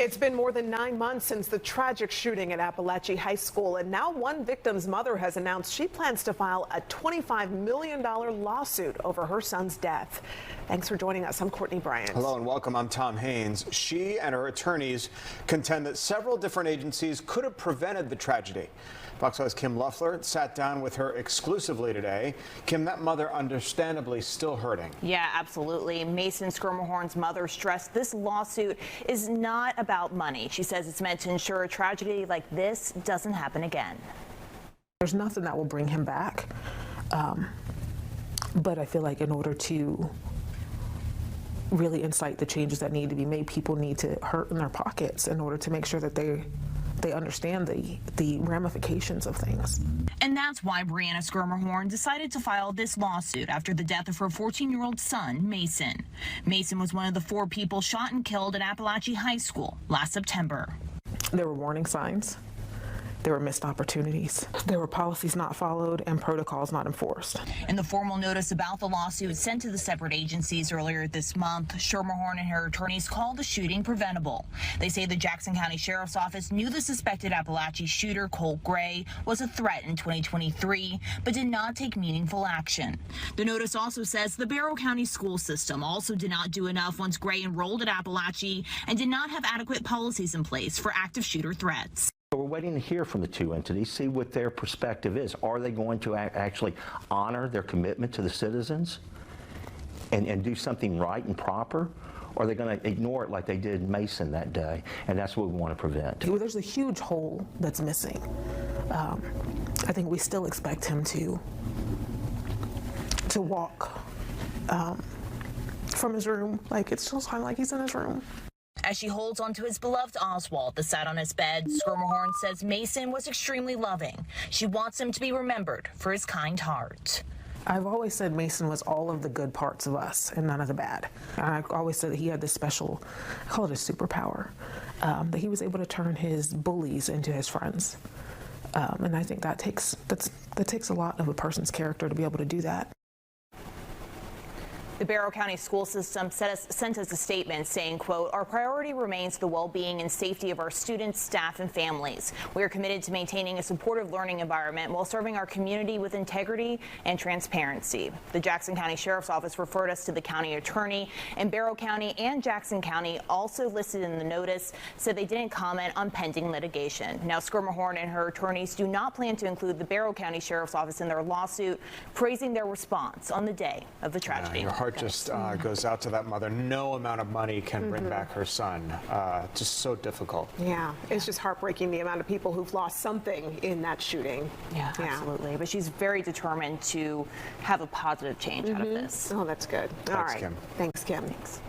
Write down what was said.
It's been more than 9 months since the tragic shooting at Apalachee High School, and now one victim's mother has announced she plans to file a $25 million lawsuit over her son's death. Thanks for joining us. I'm Courtney Bryant. Hello and welcome. I'm Tom Haynes. She and her attorneys contend that several different agencies could have prevented the tragedy. Fox 5's Kim Luffler sat down with her exclusively today. Kim, that mother understandably still hurting. Yeah, absolutely. Mason Schermerhorn's mother stressed this lawsuit is not about money. She says it's meant to ensure a tragedy like this doesn't happen again. There's nothing that will bring him back, but I feel like in order to really incite the changes that need to be made, people need to hurt in their pockets in order to make sure that they understand the ramifications of things. And that's why Brianna Schermerhorn decided to file this lawsuit after the death of her 14-year-old son, Mason. Mason was one of the 4 people shot and killed at Apalachee High School last September. There were warning signs. There were missed opportunities. There were policies not followed and protocols not enforced. In the formal notice about the lawsuit sent to the separate agencies earlier this month, Schermerhorn and her attorneys called the shooting preventable. They say the Jackson County Sheriff's Office knew the suspected Apalachee shooter, Colt Gray, was a threat in 2023, but did not take meaningful action. The notice also says the Barrow County school system also did not do enough once Gray enrolled at Apalachee and did not have adequate policies in place for active shooter threats. We're waiting to hear from the 2 entities, see what their perspective is. Are they going to actually honor their commitment to the citizens and do something right and proper? Or are they going to ignore it like they did Mason that day? And that's what we want to prevent. There's a huge hole that's missing. I think we still expect him to walk from his room. Like, it's still kind of like he's in his room. As she holds onto his beloved Oswald that sat on his bed, Schermerhorn says Mason was extremely loving. She wants him to be remembered for his kind heart. I've always said Mason was all of the good parts of us and none of the bad. And I always said that he had this special, I call it a superpower, that he was able to turn his bullies into his friends. And I think that takes a lot of a person's character to be able to do that. The Barrow County school system sent us a statement saying, quote, "Our priority remains the well-being and safety of our students, staff, and families. We are committed to maintaining a supportive learning environment while serving our community with integrity and transparency." The Jackson County Sheriff's Office referred us to the county attorney, and Barrow County and Jackson County, also listed in the notice, said they didn't comment on pending litigation. Now, Schermerhorn and her attorneys do not plan to include the Barrow County Sheriff's Office in their lawsuit, praising their response on the day of the tragedy. Your heart just goes out to that mother. No amount of money can bring back her son. Just so difficult. Yeah, it's just heartbreaking the amount of people who've lost something in that shooting. Yeah, absolutely. But she's very determined to have a positive change out of this. Oh, that's good. All right. Kim. Thanks, Kim. Thanks.